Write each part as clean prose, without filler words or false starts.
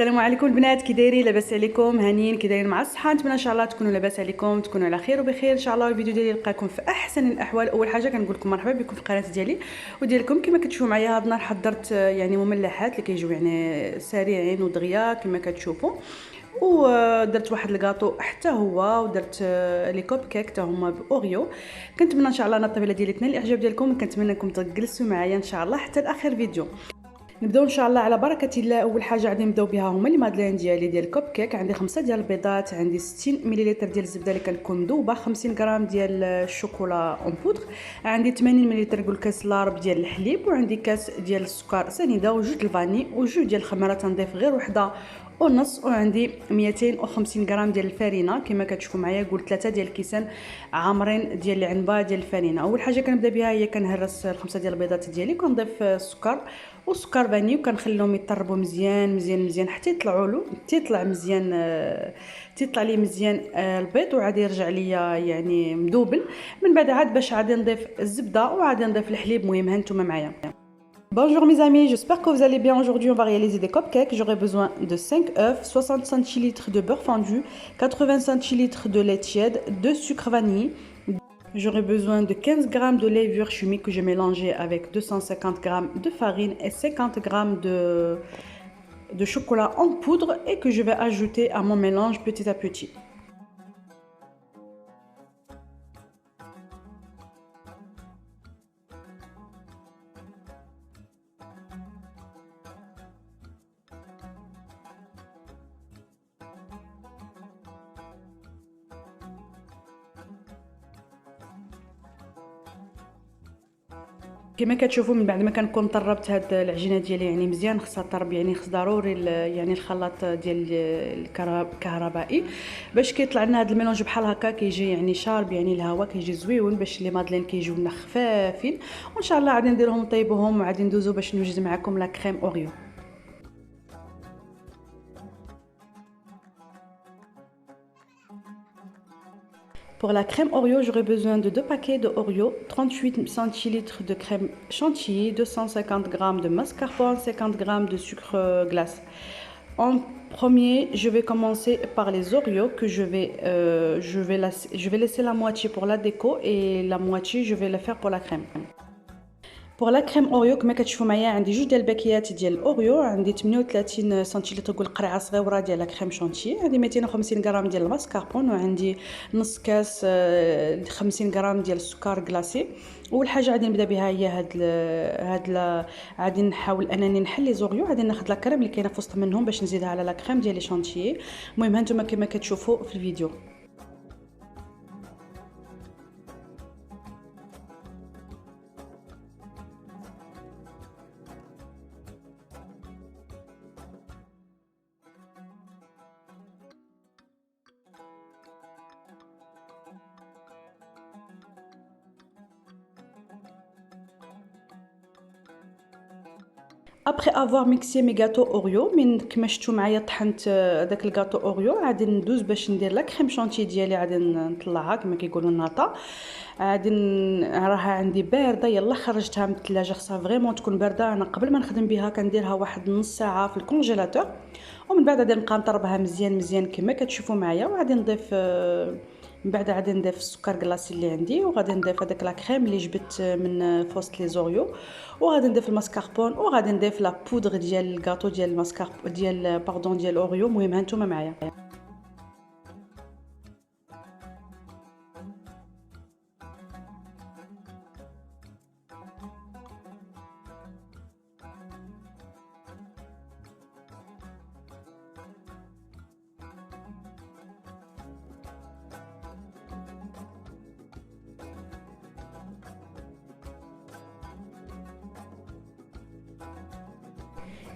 السلام عليكم البنات، كي دايرين؟ لاباس عليكم؟ هانيين؟ كي دايرين مع الصحه؟ نتمنى ان شاء الله تكونوا لاباس عليكم، تكونوا على خير وبخير ان شاء الله. الفيديو ديالي يلقاكم في احسن الاحوال. اول حاجه كنقول لكم مرحبا بكم في القناه ديالي وديالكم. كما كتشوفوا معايا هاد النهار حضرت يعني مملحات اللي كيجيو يعني سريعين ودغيا كما كتشوفوا، ودرت واحد الكاطو حتى هو، ودرت لي كوب كيك حتى هما باوريو. كنتمنى ان شاء الله الطبيله ديالي تنال الاعجاب ديالكم، كنتمنى انكم تجلسوا معايا ان شاء الله حتى لاخر فيديو. نبداو ان شاء الله على بركه الله. اول حاجه غادي نبداو بها هما لي مادلين ديالي ديال كوب كيك. عندي 5 ديال البيضات، عندي 60 مليلتر ديال الزبده اللي كتكون مذوبه، 50 غرام ديال الشوكولا اون بودر، عندي 80 مليلتر نقول كاس لارب ديال الحليب، وعندي كاس ديال السكر سنيده، وجوج الفاني، وجوج ديال الخمره تنضيف غير وحده ونص، وعندي 250 غرام ديال الفرينه كما كتشوفوا معايا. قلت 3 ديال الكيسان عامرين ديال العنبه ديال الفرينه. اول حاجه كنبدا بها هي كنهرس الخمسه ديال البيضات ديالي، كنضيف السكر وسكر فاني، وكنخليهم يطربوا مزيان مزيان مزيان حتى يطلع مزيان، تيطلع لي مزيان البيض، وعاد يرجع ليا يعني مذوبل. من بعد عاد باش غادي نضيف الزبده وغادي نضيف الحليب. المهم ها نتوما معايا. Bonjour mes amis, j'espère que vous allez bien. Aujourd'hui on va réaliser des cupcakes. J'aurai besoin de 5 œufs, 60 centilitres de beurre fondu, 80 centilitres de lait tiède, de sucre vanille. J'aurai besoin de 15 g de levure chimique que j'ai mélangé avec 250 g de farine et 50 g de chocolat en poudre et que je vais ajouter à mon mélange petit à petit. كما كتشوفوا من بعد ما كنكون طربت هاد العجينه ديالي يعني مزيان، خصها طرب يعني خص ضروري يعني الخلاط ديال الكهربائي باش كيطلع لنا هاد الميلونج بحال هكا، كيجي يعني شارب يعني الهواء، كيجي زويون باش لي مادلين كيجيو لنا خفافين. وان شاء الله غادي نديرهم نطيبوهم وغادي ندوزو باش نوجد معكم لا كريم اوريو. Pour la crème Oreo, j'aurai besoin de 2 paquets de Oreo, 38 centilitres de crème chantilly, 250 g de mascarpone, 50 g de sucre glace. En premier, je vais commencer par les Oreos que je vais laisser la moitié pour la déco et la moitié je vais la faire pour la crème. Pour la crème Oreo كما كتشوفوا معايا عندي جوج ديال الباكيات ديال الاوريو، عندي 38 سنتيلتر نقول قرعه صغيره ديال لا كريم شونتي، عندي 250 غرام ديال الماسكاربون، وعندي نص كاس 50 غرام ديال السكر كلاصي. اول حاجه غادي نبدا بها هي غادي نحاول انني نحل لي زوريو، غادي ناخذ لا كريم اللي كاينه في وسط منهم باش نزيدها على لا كريم ديال لي شونتي. المهم هانتوما كما كتشوفوا في الفيديو. Après avoir mixé mes gâteaux Oreo من كما شفتوا معايا طحنت داك الكاطو اوريو، غادي ندوز باش ندير لا كريم شونتي ديالي، غادي نطلعها كما كيقولوا الناطا. غادي راها عندي بارده، يلا خرجتها من الثلاجه، خصها فريمون تكون بارده. انا قبل ما نخدم بها كنديرها واحد نص ساعه في الكونجيلاتور، ومن بعد غادي نبقى نطربها مزيان مزيان كما كتشوفوا معايا. وغادي نضيف من بعد غادي نضيف السكر كلاصي اللي عندي، وغادي نضيف هذاك لا كريم اللي جبت من فوسط لي زوريو، وغادي نضيف الماسكاربون، وغادي نضيف لا بودر ديال الكاطو ديال الماسكاربون ديال اوريو. المهم هانتوما معايا.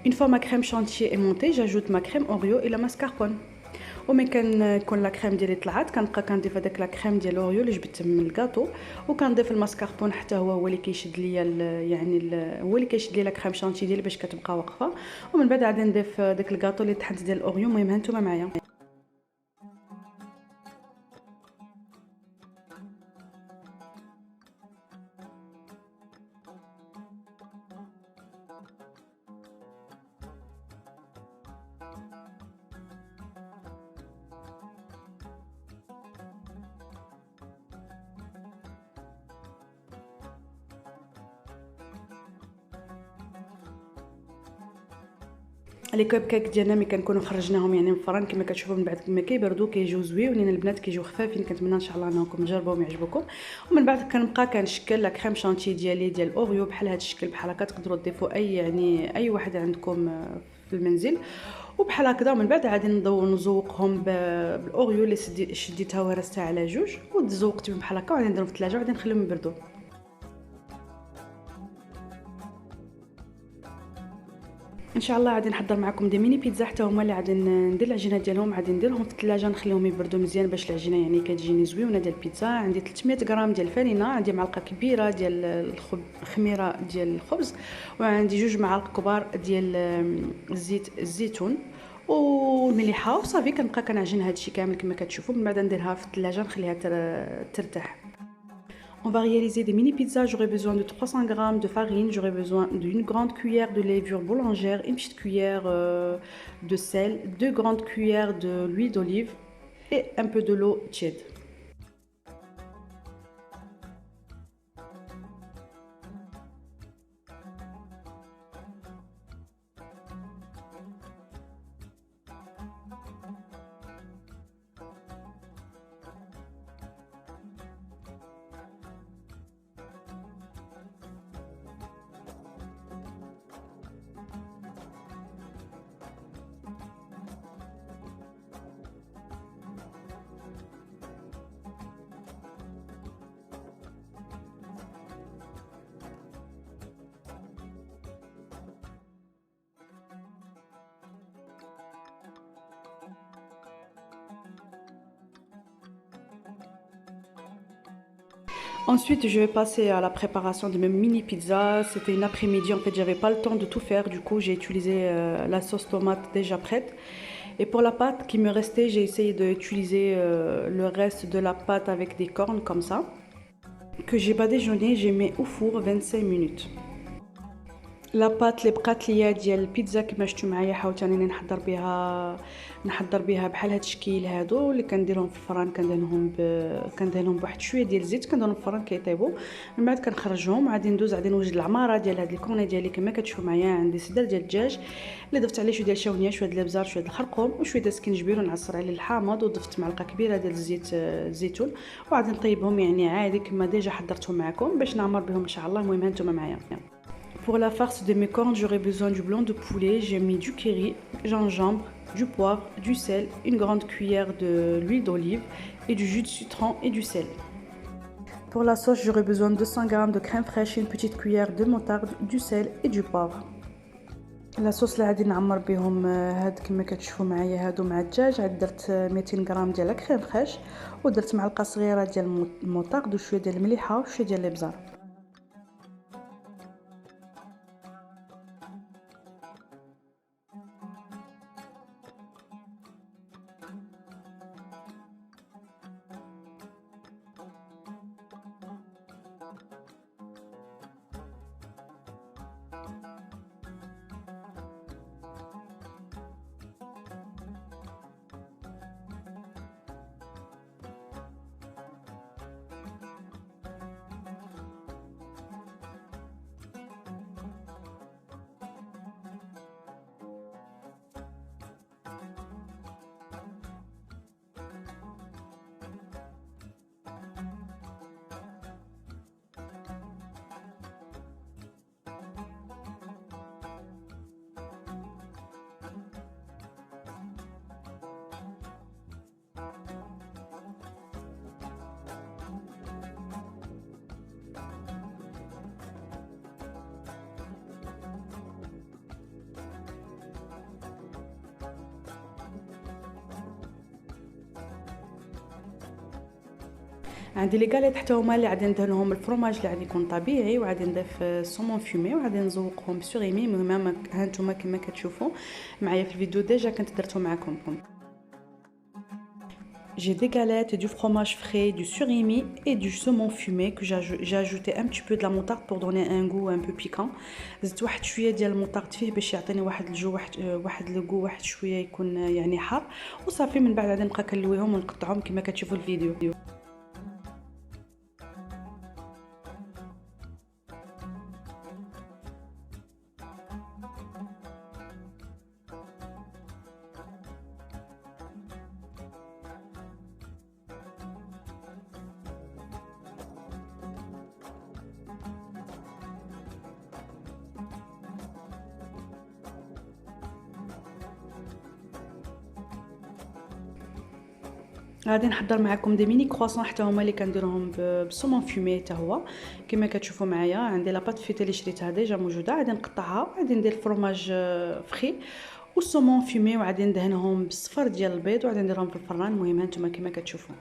Une fois ma crème chantilly est montée, j'ajoute ma crème Oreo et le mascarpone. ومن كنكون لا كريم ديالي طلعت كنبقى كنضيف هذاك لا كريم ديال اوريو اللي جبت من الكاطو، وكنضيف الماسكاربون حتى هو اللي كيشد ليا هو اللي كيشد ليا لا كريم شانتي ديالي باش كتبقى واقفه. ومن بعد غادي نضيف داك الكاطو اللي طحنت ديال الاوريو. المهم هانتوما معايا. لي كوب كيك ديالنا ملي كنكونوا خرجناهم يعني من الفران كما كتشوفوا، من بعد ما كيبردوا كيجيو زويونين البنات، كيجيو خفافين. كنتمنى ان شاء الله انكم تجربوهم يعجبوكم. ومن بعد كنبقى كنشكل لا كريم شانتي ديالي ديال اوريو بحال هذا الشكل. بحال هكا تقدروا تضيفوا اي واحد عندكم في المنزل وبحال هكذا. ومن بعد غادي نزوقهم بالاوريو اللي شديتها ورستها على جوج وتزوقت بهم بحال هكا، وغادي نديرهم في الثلاجه وغادي نخليهم يبردوا. ان شاء الله غادي نحضر معكم دي ميني بيتزا حتى هما اللي غادي ندير العجينه ديالهم، غادي نديرهم في الثلاجه نخليهم يبردوا مزيان باش العجينه يعني كتجيني زويونه ديال البيتزا. عندي 300 غرام ديال الفرينه، عندي معلقه كبيره ديال خميره ديال الخبز، وعندي 2 معالق كبار ديال زيت الزيتون والمليحه وصافي. كنبقى كنعجن هادشي كامل كما كتشوفوا. من بعد نديرها في الثلاجه نخليها ترتاح. On va réaliser des mini pizzas. J'aurai besoin de 300 g de farine, j'aurai besoin d'une grande cuillère de levure boulangère, une petite cuillère de sel, 2 grandes cuillères de l'huile d'olive et un peu de l'eau tiède. Ensuite, je vais passer à la préparation de mes mini pizzas. C'était une après-midi, en fait, j'avais pas le temps de tout faire. Du coup, j'ai utilisé la sauce tomate déjà prête. Et pour la pâte qui me restait, j'ai essayé d'utiliser le reste de la pâte avec des cornes comme ça. Que j'ai pas déjeuné, j'ai mis au four 25 minutes. لاباط اللي بقات ليا ديال البيتزا كما شفتوا معايا حاولت انني نحضر بها بحال هاد الشكل هادو اللي كنديرهم في الفران. كندهنهم بواحد شويه ديال الزيت، كنديرهم في الفران كيطيبوا. من بعد كنخرجهم غادي ندوز غادي نوجد العماره ديال هاد الكونه ديالي كما كتشوفوا معايا. عندي صدر ديال الدجاج اللي ضفت عليه شويه ديال الشاونيه، شويه ديال الابزار، شويه ديال الخرقوم وشويه ديال السكنجبير ونعصر عليه الحامض، وضفت معلقه كبيره ديال الزيت الزيتون. وغادي نطيبهم يعني عادي كما ديجا حضرتهم معكم باش نعمر بهم ان شاء الله. المهم هانتوما معايا. Pour la farce de mes cornes, j'aurai besoin du blanc de poulet, j'ai mis du curry, gingembre, du poivre, du sel, une grande cuillère de l'huile d'olive et du jus de citron et du sel. Pour la sauce, j'aurai besoin de 200 g de crème fraîche, une petite cuillère de moutarde, du sel et du poivre. La sauce اللي غادي نعمر بهم هاد كما كتشوفوا معايا هادو مع الدجاج، عاد درت 200 غرام ديال الكريم فريش ودرت معلقه صغيره ديال الموطارد وشويه ديال المليحه وشويه ديال الابزار. عندي لي غاليط حتى هما اللي غادي ندهن لهم الفرماج اللي غادي يكون طبيعي، وغادي نضيف السومون فومي وغادي نزوقهم بسوريمي. المهم ها نتوما كما كتشوفوا معايا في الفيديو ديجا كنت درتو معكم. J'ai des galettes, du fromage frais, du surimi et du saumon fumé que j'ai ajouté un petit peu de la moutarde pour donner un goût un peu piquant. زدت واحد شويه ديال الموطارد فيه باش يعطيني واحد الجو واحد الجو واحد شويه يكون يعني حار، وصافي من بعد غادي نبقى كنلويهم ونقطعهم كما كتشوفوا الفيديو. غادي نحضر معكم دي ميني كرواسون حتى هما اللي كنديرهم بالسومون فومي حتى هو كما كتشوفوا معايا. عندي لاباط فيتا اللي شريتها ديجا موجوده، غادي نقطعها وغادي ندير الفرماج فري والسومون فومي وغادي ندهنهم بالصفر ديال البيض وغادي نديرهم في الفران. المهم هانتوما كما كتشوفوا.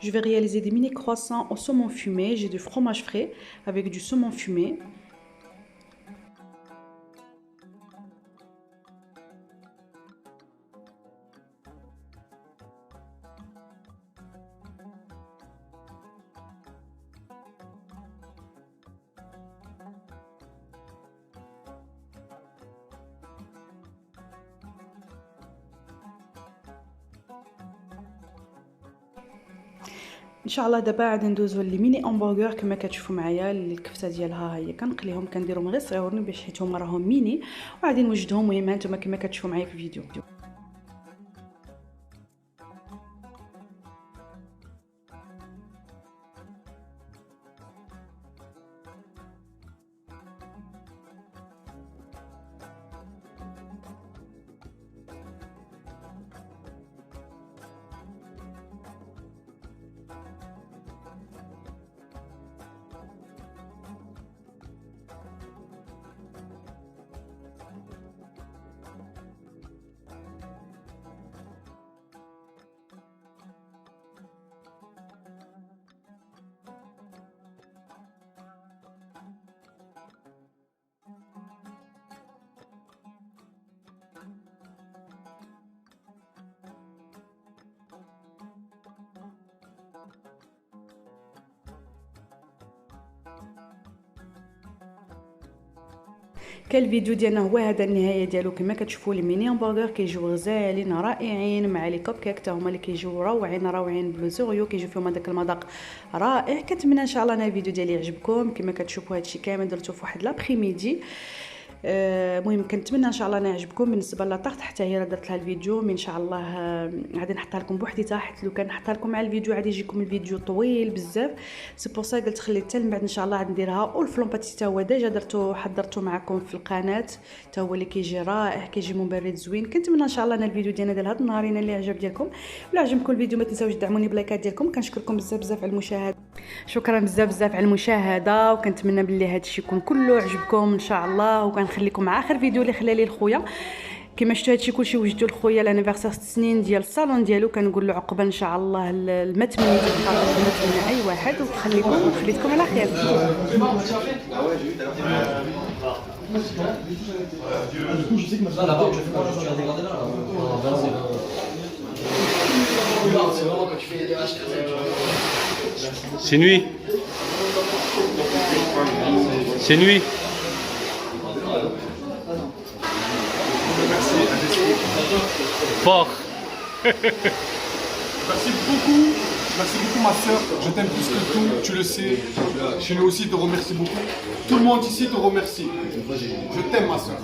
Je vais réaliser des mini croissants au saumon fumé. J'ai du fromage frais avec du saumon fumé. ان شاء الله دابا غادي ندوزو لي ميني همبرغر كما كتشوفوا معايا. الكفته ديالها هي كنقليهم كنديرهم غير صغيورين باش حيت هما راهم ميني وغادي نوجدهم. المهم هانتوما كما كتشوفوا معايا في الفيديو. كان الفيديو ديالنا هو هذا النهايه ديالو. كما كتشوفوا لي ميني همبرغر كيجيو غزالين رائعين مع لي كوب كيك حتى هما اللي كيجيو روعين بلوزوريو كيجيو فيهم هذاك المذاق رائع. كنتمنى ان شاء الله ان الفيديو ديالي يعجبكم. كما كتشوفوا هادشي كامل درتو في واحد لابخي ميدي. المهم كنتمنى ان شاء الله يعجبكم. بالنسبه لاطاغت حتى هي درت لها الفيديو ان شاء الله غادي نحطها لكم بوحديتها، حيت لو كان نحطها لكم مع الفيديو غادي يجيكم الفيديو طويل بزاف. سي بور سا قلت خليت حتى من بعد ان شاء الله غادي نديرها. والفلومباتي حتى هو ديجا درتو حضرته معكم في القناه حتى هو اللي كيجي رائع كيجي مبرد زوين. كنتمنى ان شاء الله ان الفيديو ديالنا ديال هذا النهار ينال الاعجاب ديالكم. ولا عجبكم الفيديو ما تنساوش تدعموني بلايكات ديالكم. كنشكركم بزاف على المشاهده. شكرا بزاف على المشاهده، وكنتمنى باللي هذا الشيء يكون كله عجبكم ان شاء الله. وكنخليكم مع اخر فيديو اللي خلى لي الخويا. كما شفتوا هادشي كلشي وجدتو لخويا لانيفرسير 6 سنين ديال الصالون ديالو. كنقول له عقبال ان شاء الله المتمنى المتمنى اي واحد. وخليتكم على خير. C'est nuit. C'est nuit. Fort. Merci beaucoup ma soeur, je t'aime plus que tout, tu le sais. Chez nous aussi te remercie beaucoup. Tout le monde ici te remercie. Je t'aime ma soeur.